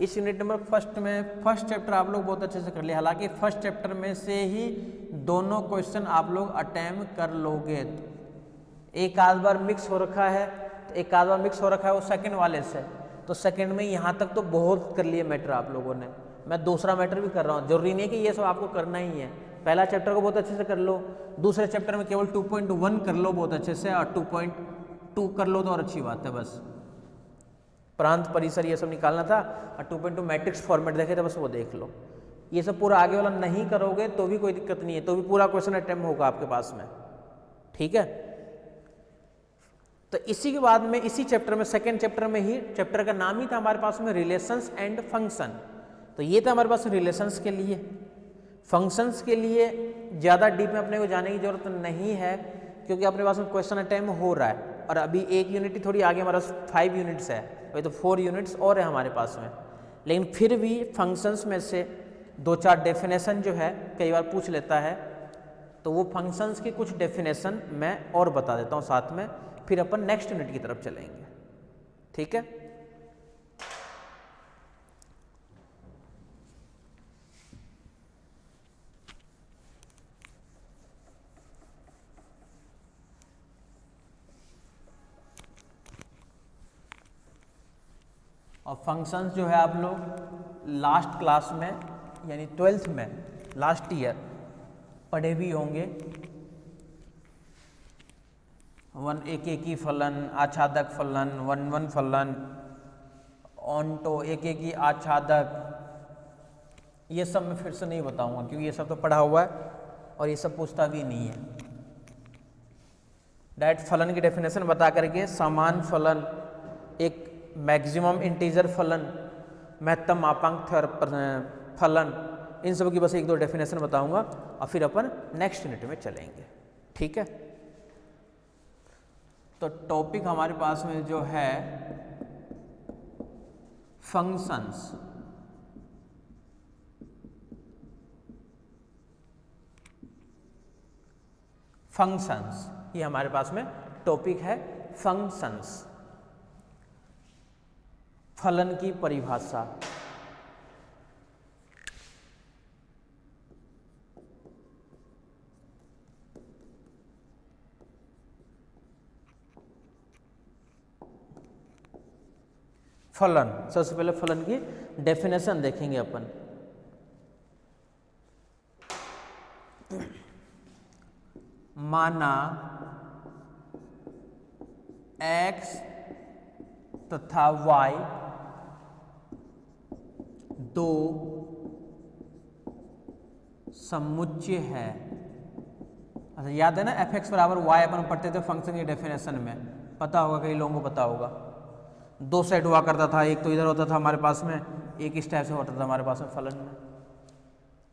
Speaker 1: इस यूनिट नंबर फर्स्ट में फर्स्ट चैप्टर आप लोग बहुत अच्छे से कर लिया, हालांकि फर्स्ट चैप्टर में से ही दोनों क्वेश्चन आप लोग अटेम्प्ट कर लोगे। एक आध बार मिक्स हो रखा है, तो एक आध बार मिक्स हो रखा है वो सेकंड वाले से, तो सेकंड में यहाँ तक तो बहुत कर लिए मैटर आप लोगों ने। मैं दूसरा मैटर भी कर रहा हूँ, जरूरी नहीं है कि ये सब आपको करना ही है। पहला चैप्टर को बहुत अच्छे से कर लो, दूसरे चैप्टर में केवल 2.1 कर लो बहुत अच्छे से, और 2.2 कर लो तो और अच्छी बात है। बस प्रांत परिसर ये सब निकालना था, और 2.2 मैट्रिक्स फॉर्मेट देखे थे, बस वो देख लो। ये सब पूरा आगे वाला नहीं करोगे तो भी कोई दिक्कत नहीं है, तो भी पूरा क्वेश्चन अटेम्प्ट होगा आपके पास में, ठीक है। तो इसी के बाद में इसी चैप्टर में सेकेंड चैप्टर में ही, चैप्टर का नाम ही था हमारे पास में रिलेशंस एंड फंक्शन, तो ये था हमारे पास रिलेशंस के लिए। फंक्शंस के लिए ज़्यादा डीप में अपने को जाने की जरूरत नहीं है, क्योंकि अपने पास में क्वेश्चन अटेम्प्ट हो रहा है, और अभी एक यूनिट ही थोड़ी आगे हमारे पास 5 यूनिट्स है, अभी तो 4 यूनिट्स और है हमारे पास में। लेकिन फिर भी फंक्शंस में से 2-4 डेफिनेशन जो है कई बार पूछ लेता है, तो वो फंक्शंस की कुछ डेफिनेशन मैं और बता देता हूँ साथ में, फिर अपन नेक्स्ट यूनिट की तरफ चलेंगे, ठीक है। और फंक्शंस जो है आप लोग लास्ट क्लास में यानी 12th में लास्ट ईयर पढ़े भी होंगे। एक एकी फलन, आच्छादक फलन, वन फलन, ऑन्टो, एक एकी आच्छादक, ये सब मैं फिर से नहीं बताऊंगा क्योंकि ये सब तो पढ़ा हुआ है और ये सब पूछता भी नहीं है। डायरेक्ट फलन की डेफिनेशन बता करके समान फलन, एक मैक्सिमम इंटीजर फलन, महत्तम मापांक फलन, इन सब की बस एक दो डेफिनेशन बताऊंगा और फिर अपन नेक्स्ट यूनिट में चलेंगे। ठीक है, तो टॉपिक हमारे पास में जो है फंक्शंस। फंक्शंस ये हमारे पास में टॉपिक है, फंक्शंस, फलन की परिभाषा। फलन, सबसे पहले फलन की डेफिनेशन देखेंगे अपन। माना x तथा y दो समुच्चय है। अच्छा याद है ना, f(x) बराबर y अपन पढ़ते थे फंक्शन की डेफिनेशन में, पता होगा, कई लोगों को पता होगा। दो सेट हुआ करता था, एक तो इधर होता था हमारे पास में, एक इस टाइप से होता था हमारे पास में फलन में।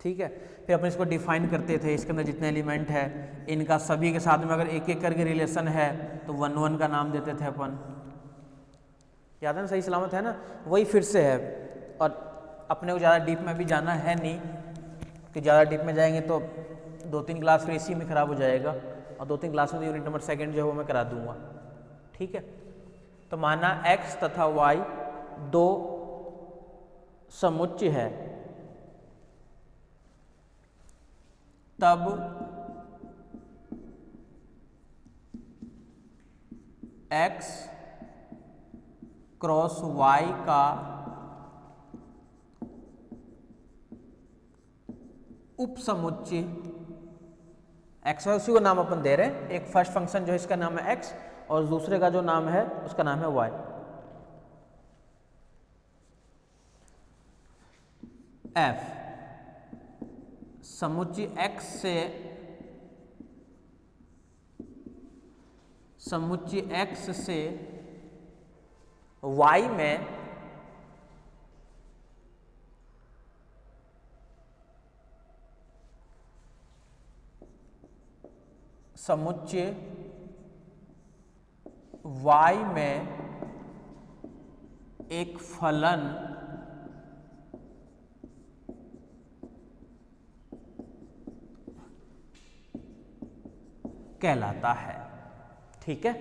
Speaker 1: ठीक है, फिर अपन इसको डिफाइन करते थे, इसके अंदर जितने एलिमेंट है इनका सभी के साथ में अगर एक एक करके रिलेशन है तो वन वन का नाम देते थे अपन। याद है ना, सही सलामत है ना, वही फिर से है। और अपने को ज़्यादा डीप में भी जाना है नहीं कि ज़्यादा डीप में जाएंगे तो 2-3 क्लास फिर इसी में ख़राब हो जाएगा, और 2-3 क्लास में यूनिट नंबर 2 जो है वो मैं करा दूंगा। ठीक है, तो माना x तथा y दो समुच्चय है, तब x क्रॉस y का उपसमुच्चय, x है उसी को नाम अपन दे रहे हैं, एक फर्स्ट फंक्शन जो है इसका नाम है x और दूसरे का जो नाम है उसका नाम है y। f समुच्चय x से y में समुच्चय y में एक फलन कहलाता है। ठीक है,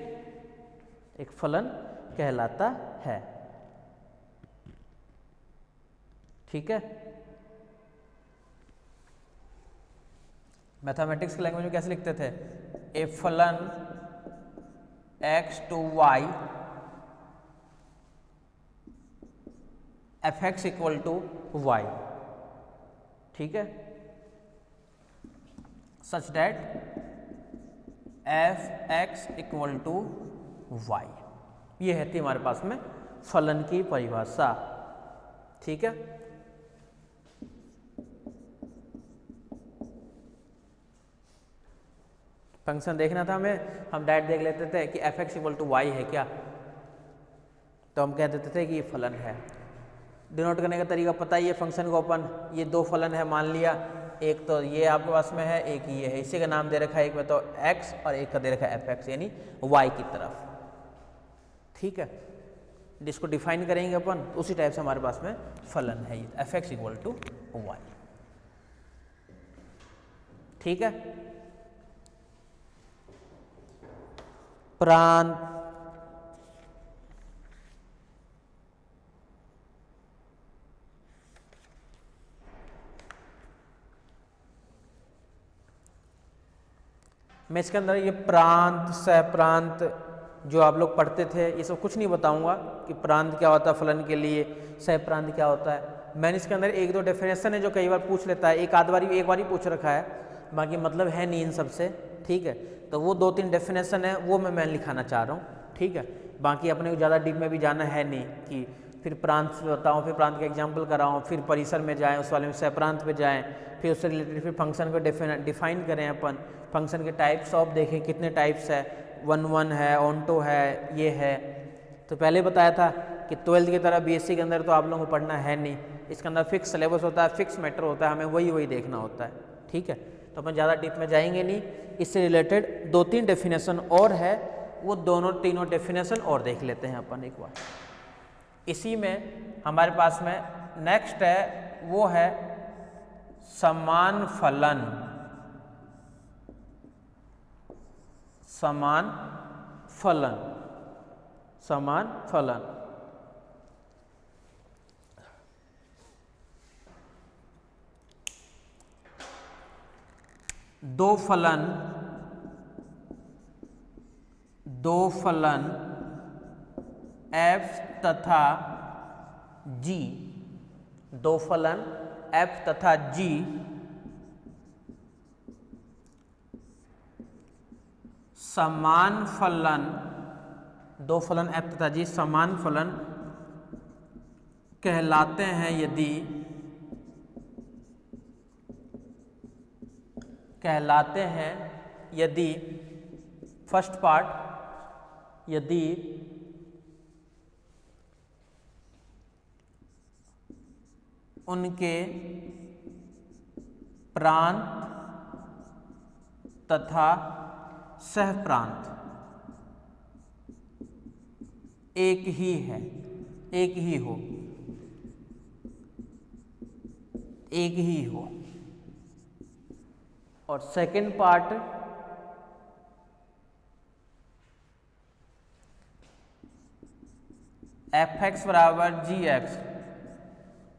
Speaker 1: एक फलन कहलाता है। ठीक है, मैथमेटिक्स की लैंग्वेज में कैसे लिखते थे, ए फलन x to y f(x) equal to y। ठीक है, such that f(x) equal to y, ये है थी हमारे पास में फलन की परिभाषा। ठीक है, फंक्शन देखना था हमें, हम डायरेक्ट देख लेते थे कि f(x) इक्वल टू y है क्या, तो हम कह देते थे कि ये फलन है। डिनोट करने का तरीका पता ही है फंक्शन को अपन, ये दो फलन है मान लिया, एक तो ये आपके पास में है, एक ये है, इसी का नाम दे रखा है, एक में तो x और एक का दे रखा है f(x) यानी y की तरफ। ठीक है, जिसको डिफाइन करेंगे अपन उसी टाइप से हमारे पास में फलन है ये f(x) इक्वल टू y। ठीक है, प्रांत, मैं इसके अंदर ये प्रांत, सहप्रांत, जो आप लोग पढ़ते थे, ये सब कुछ नहीं बताऊंगा कि प्रांत क्या होता है फलन के लिए, सह प्रांत क्या होता है। मैंने इसके अंदर एक दो डेफिनेशन है जो कई बार पूछ लेता है, एक बार ही पूछ रखा है, बाकी मतलब है नहीं इन सबसे, ठीक है। तो वो 2-3 डेफिनेशन है वो मैं लिखाना चाह रहा हूँ, ठीक है। बाकी अपने को ज़्यादा डीप में भी जाना है नहीं कि फिर प्रांत बताऊँ, फिर प्रांत का एग्जाम्पल कराऊँ, फिर परिसर में जाएँ, उस वाले में सह प्रांत पे जाएँ, फिर उससे रिलेटेड फिर फंक्शन को डिफाइन करें अपन, फंक्शन के टाइप्स ऑफ देखें कितने टाइप्स है, 1 है, ऑन्टो है, ये है। तो पहले बताया था कि 12th की तरह बीएससी के अंदर तो आप लोगों को पढ़ना है नहीं, इसके अंदर फिक्स सिलेबस होता है, फिक्स मैटर होता है, हमें वही देखना होता है, ठीक है। तो अपन ज़्यादा डीप में जाएंगे नहीं। इससे रिलेटेड 2-3 डेफिनेशन और है, वो तीनों डेफिनेशन और देख लेते हैं अपन एक बार। इसी में हमारे पास में नेक्स्ट है, वो है समान फलन। समान फलन, समान फलन। दो फलन f तथा g, दो फलन f तथा g समान फलन, दो फलन f तथा g समान फलन कहलाते हैं यदि फर्स्ट पार्ट, यदि उनके प्रांत तथा सहप्रांत एक ही है, एक ही हो। और सेकंड पार्ट, fx बराबर gx,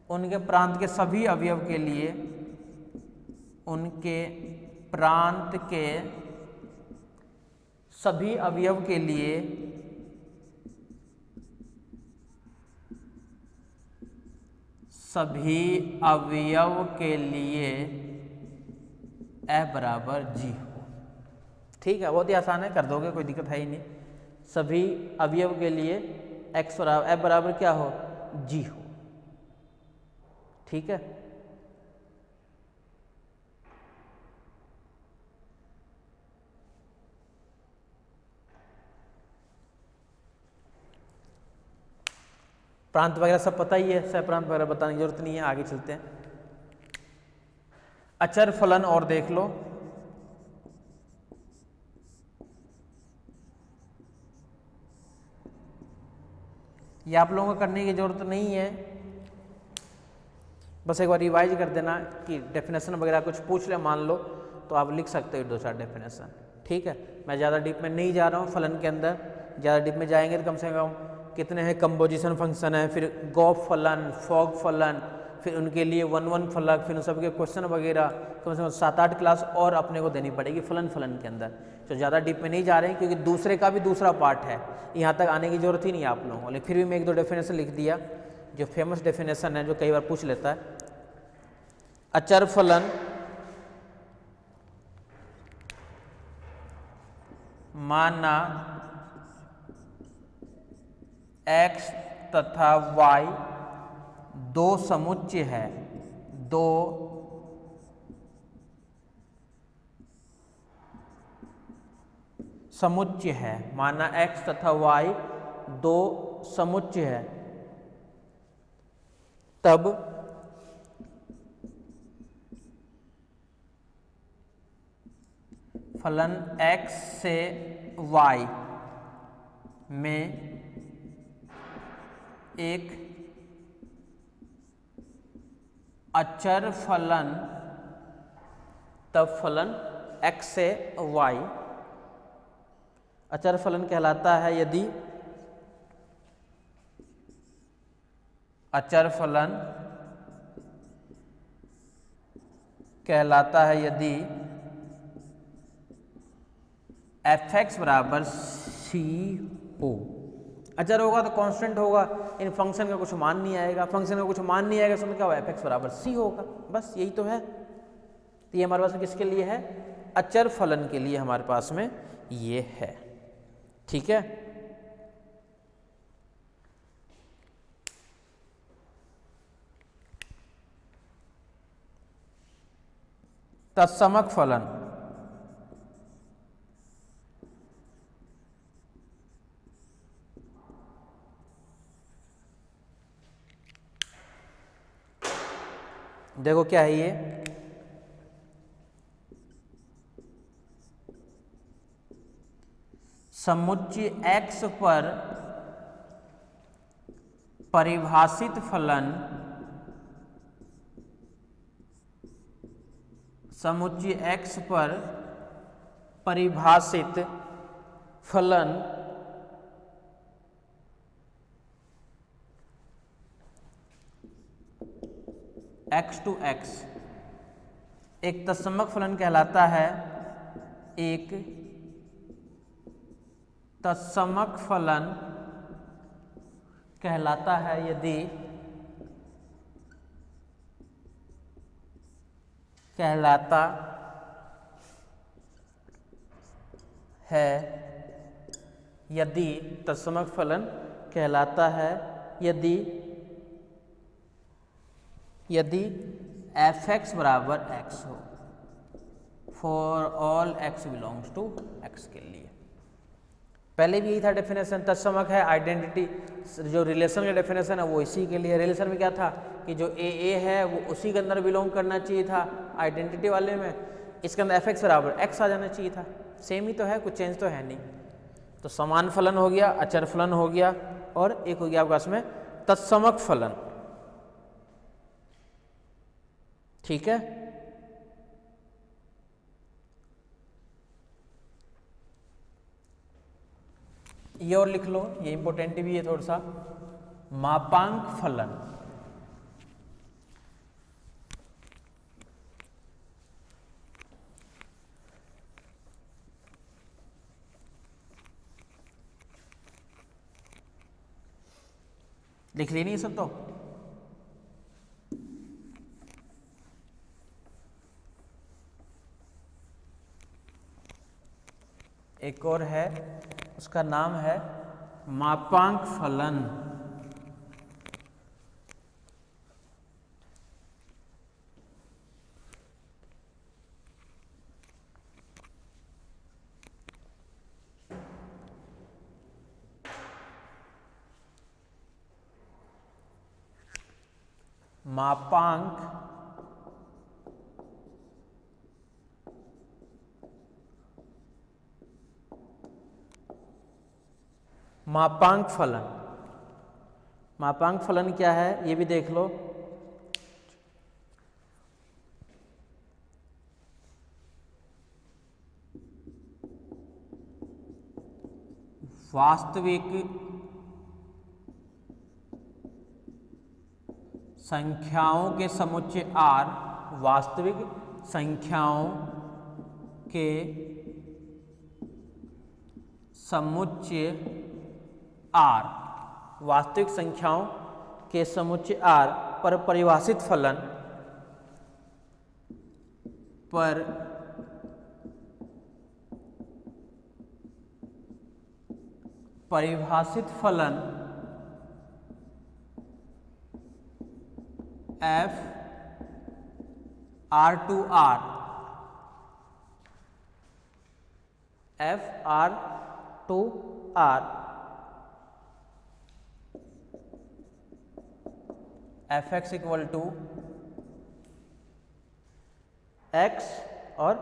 Speaker 1: उनके प्रांत के सभी अवयव के लिए, उनके प्रांत के सभी अवयव के लिए f बराबर g हो। ठीक है, बहुत ही आसान है, कर दोगे, कोई दिक्कत है ही नहीं। सभी अवयव के लिए f बराबर क्या हो, g हो। ठीक है, प्रांत वगैरह सब पता ही है, सह प्रांत वगैरह बताने की जरूरत नहीं है, आगे चलते हैं। अचर फलन और देख लो। ये आप लोगों को करने की जरूरत नहीं है, बस एक बार रिवाइज कर देना कि डेफिनेशन वगैरह कुछ पूछ ले मान लो तो आप लिख सकते हो 2-4 डेफिनेशन। ठीक है, मैं ज़्यादा डीप में नहीं जा रहा हूँ फलन के अंदर, ज़्यादा डीप में जाएंगे तो कम से कम कितने हैं कंपोजिशन फंक्शन है, फिर गॉफ फलन, फॉग फलन, फिर उनके लिए 1-1 फलक, फिर उन सबके क्वेश्चन वगैरह कम से कम 7-8 क्लास और अपने को देनी पड़ेगी फलन के अंदर। तो ज़्यादा डीप में नहीं जा रहे हैं क्योंकि दूसरे का भी दूसरा पार्ट है, यहाँ तक आने की जरूरत ही नहीं है आप लोगों को। लेकिन फिर भी मैं 1-2 डेफिनेशन लिख दिया जो फेमस डेफिनेशन है, जो कई बार पूछ लेता है। अचर फलन माना x तथा y दो समुच्चय है, दो समुच्चय है, माना x तथा y दो समुच्चय है, तब फलन x से y में एक अचर फलन, तब फलन x से y अचर फलन कहलाता है यदि अचर फलन कहलाता है यदि fx बराबर c हो। अचर होगा तो कांस्टेंट होगा, इन फंक्शन का कुछ मान नहीं आएगा, फंक्शन का कुछ मान नहीं आएगा, तो क्या होगा, एफ एक्स बराबर सी होगा। बस यही तो है। तो ये हमारे पास में किसके लिए है, अचर फलन के लिए हमारे पास में ये है। ठीक है, तत्समक फलन देखो क्या है ये, समुच्चय x पर परिभाषित फलन, समुच्चय x पर परिभाषित फलन x टू x एक तत्समक फलन कहलाता है। एक तत्समक फलन कहलाता है यदि तत्समक फलन कहलाता है यदि एफ एक्स बराबर एक्स हो, for all X belongs to X के लिए। पहले भी यही था डेफिनेशन, तत्समक है आइडेंटिटी, जो रिलेशन का डेफिनेशन है वो इसी के लिए। रिलेशन में क्या था कि जो ए है वो उसी के अंदर बिलोंग करना चाहिए था आइडेंटिटी वाले में, इसके अंदर एफ एक्स बराबर एक्स आ जाना चाहिए था। सेम ही तो है, कुछ चेंज तो है नहीं। तो समान फलन हो गया, अचर फलन हो गया, और एक हो गया आपके पास में तत्समक फलन। ठीक है, ये और लिख लो, ये इंपॉर्टेंट भी है थोड़ा सा, मापांक फलन। लिख लेनी है सब तो। एक और है, उसका नाम है मापांक फलन। मापांक फलन। मापांक फलन क्या है ये भी देख लो। वास्तविक संख्याओं के समुच्चय R, वास्तविक संख्याओं के समुच्चय R, वास्तविक संख्याओं के समुच्चय R पर परिभाषित फलन f R to R, f R to R, F X equal to X, और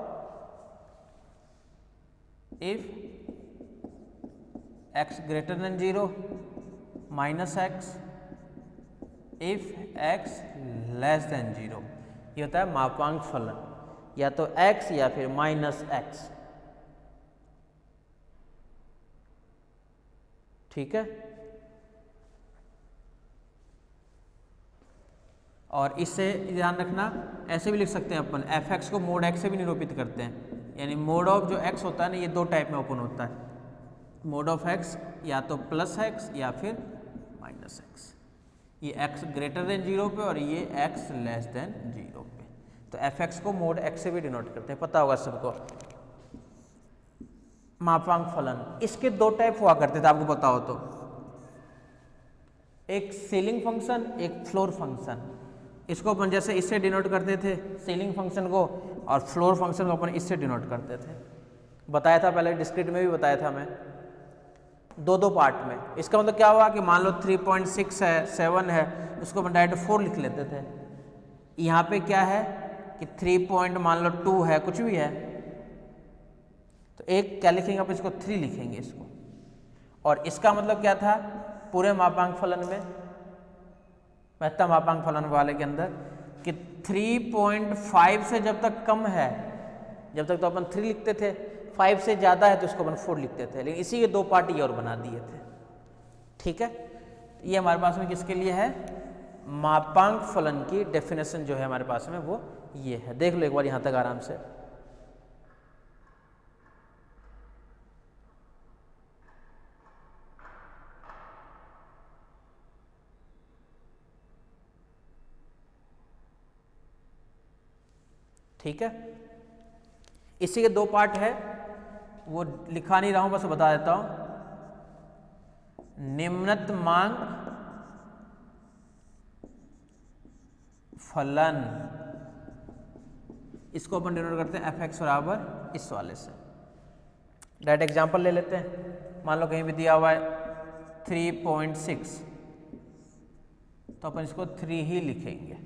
Speaker 1: if X greater than 0 minus X, if X less than 0। ये होता है मापांक फलन, या तो x या फिर माइनस एक्स। ठीक है, और इससे ध्यान रखना, ऐसे भी लिख सकते हैं अपन, एफ एक्स को मोड एक्स से भी निरूपित करते हैं, यानी मोड ऑफ जो एक्स होता है ना, ये दो टाइप में ओपन होता है। मोड ऑफ एक्स या तो प्लस एक्स या फिर माइनस एक्स, ये x ग्रेटर देन 0 पे और ये x लेस देन 0 पे। तो एफ एक्स को मोड x से भी डिनोट करते हैं, पता होगा सबको। मापांक फलन, इसके दो टाइप हुआ करते थे, आपको पता हो तो, एक सीलिंग फंक्शन, एक फ्लोर फंक्शन। इसको अपन जैसे इससे डिनोट करते थे सीलिंग फंक्शन को, और फ्लोर फंक्शन को अपन इससे डिनोट करते थे। बताया था पहले, डिस्क्रीट में भी बताया था मैं, दो दो पार्ट में। इसका मतलब क्या हुआ कि मान लो 3.6 है, 7 है, उसको अपन डायरेक्ट 4 लिख लेते थे। यहाँ पे क्या है कि 3 मान लो 2 है, कुछ भी है, तो एक क्या लिखेंगे आप, इसको 3 लिखेंगे इसको। और इसका मतलब क्या था पूरे मापांक फलन में, महत्तम मापांक फलन वाले के अंदर, कि 3.5 से जब तक कम है, जब तक तो अपन 3 लिखते थे, 5 से ज़्यादा है तो उसको अपन 4 लिखते थे, लेकिन इसी के दो पार्ट ये और बना दिए थे। ठीक है, ये हमारे पास में किसके लिए है, मापांक फलन की डेफिनेशन जो है हमारे पास में वो ये है। देख लो एक बार यहाँ तक आराम से। ठीक है, इसी के दो पार्ट है, वो लिखा नहीं रहा हूं, बस बता देता हूं। निम्नतमांक फलन, इसको अपन डिनोट करते हैं एफ एक्स बराबर इस वाले से। डायरेक्ट एग्जांपल ले लेते हैं। मान लो कहीं भी दिया हुआ है 3.6, तो अपन इसको 3 ही लिखेंगे।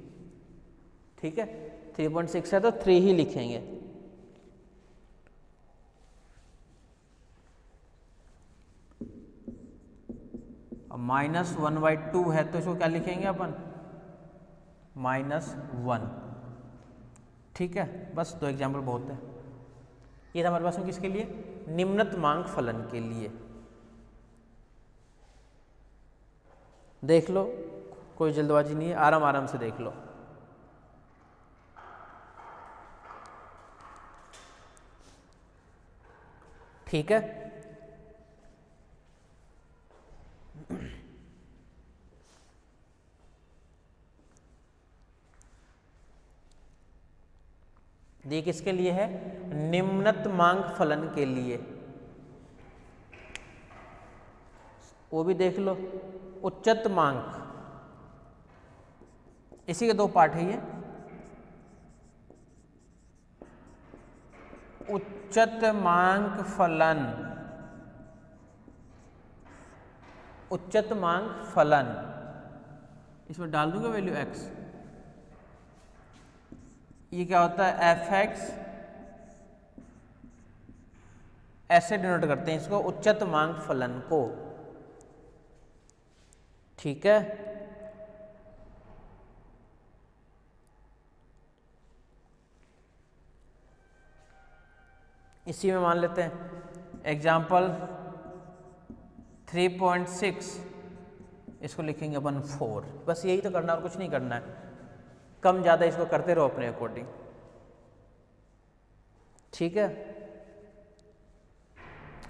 Speaker 1: ठीक है, 3.6 है तो 3 ही लिखेंगे। और -1/2 है तो इसको क्या लिखेंगे अपन, -1। ठीक है, बस दो एग्जाम्पल बहुत है। ये था हमारे पास में किसके लिए, निम्नतमांक फलन के लिए। देख लो, कोई जल्दबाजी नहीं है, आराम आराम से देख लो। ठीक है, ये किसके लिए है, निम्नतमांक फलन के लिए। वो भी देख लो, उच्चतमांक, इसी के दो पार्ट है ये। उच्चतमांक फलन, उच्चतमांक फलन, इसमें डाल दूंगा वैल्यू x। ये क्या होता है, एफ एक्स, ऐसे डिनोट करते हैं इसको, उच्चतमांक फलन को। ठीक है, इसी में मान लेते हैं एग्जाम्पल 3.6, इसको लिखेंगे अपन 4। बस यही तो करना है और कुछ नहीं करना है, कम ज़्यादा इसको करते रहो अपने अकॉर्डिंग। ठीक है,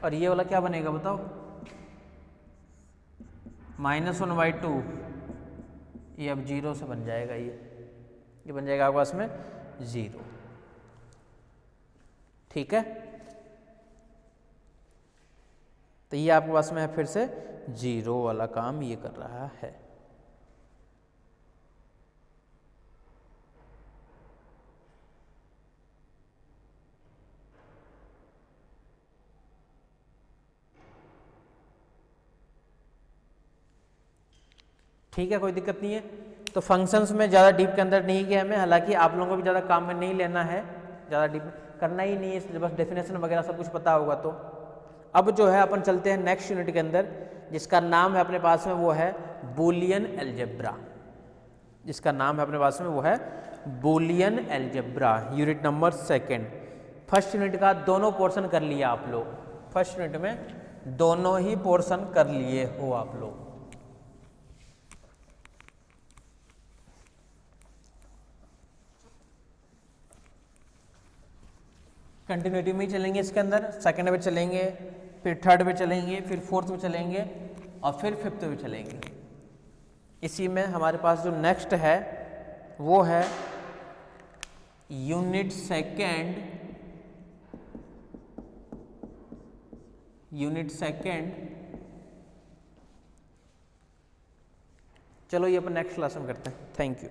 Speaker 1: और ये वाला क्या बनेगा बताओ, -1/2, ये अब 0 से बन जाएगा, ये बन जाएगा आपके पास में 0। ठीक है, तो ये आपके पास में फिर से 0 वाला काम ये कर रहा है। ठीक है, कोई दिक्कत नहीं है। तो फंक्शंस में ज़्यादा डीप के अंदर नहीं गया हमें, हालांकि आप लोगों को भी ज़्यादा काम में नहीं लेना है, ज़्यादा डीप करना ही नहीं है, बस डेफिनेशन वगैरह सब कुछ पता होगा। तो अब जो है अपन चलते हैं नेक्स्ट यूनिट के अंदर, जिसका नाम है अपने पास में वो है बूलियन अलजेब्रा। जिसका नाम है अपने पास में वो है Boolean algebra, unit number 2। First unit का दोनों पोर्शन कर लिया आप लोग, फर्स्ट यूनिट में दोनों ही पोर्शन कर लिए हो आप लोग। कंटिन्यूटी में ही चलेंगे इसके अंदर, सेकंड में चलेंगे फिर थर्ड पे चलेंगे, फिर फोर्थ पे चलेंगे और फिर फिफ्थ पे चलेंगे। इसी में हमारे पास जो नेक्स्ट है वो है यूनिट सेकेंड। चलो ये अपन नेक्स्ट क्लास में करते हैं। Thank you.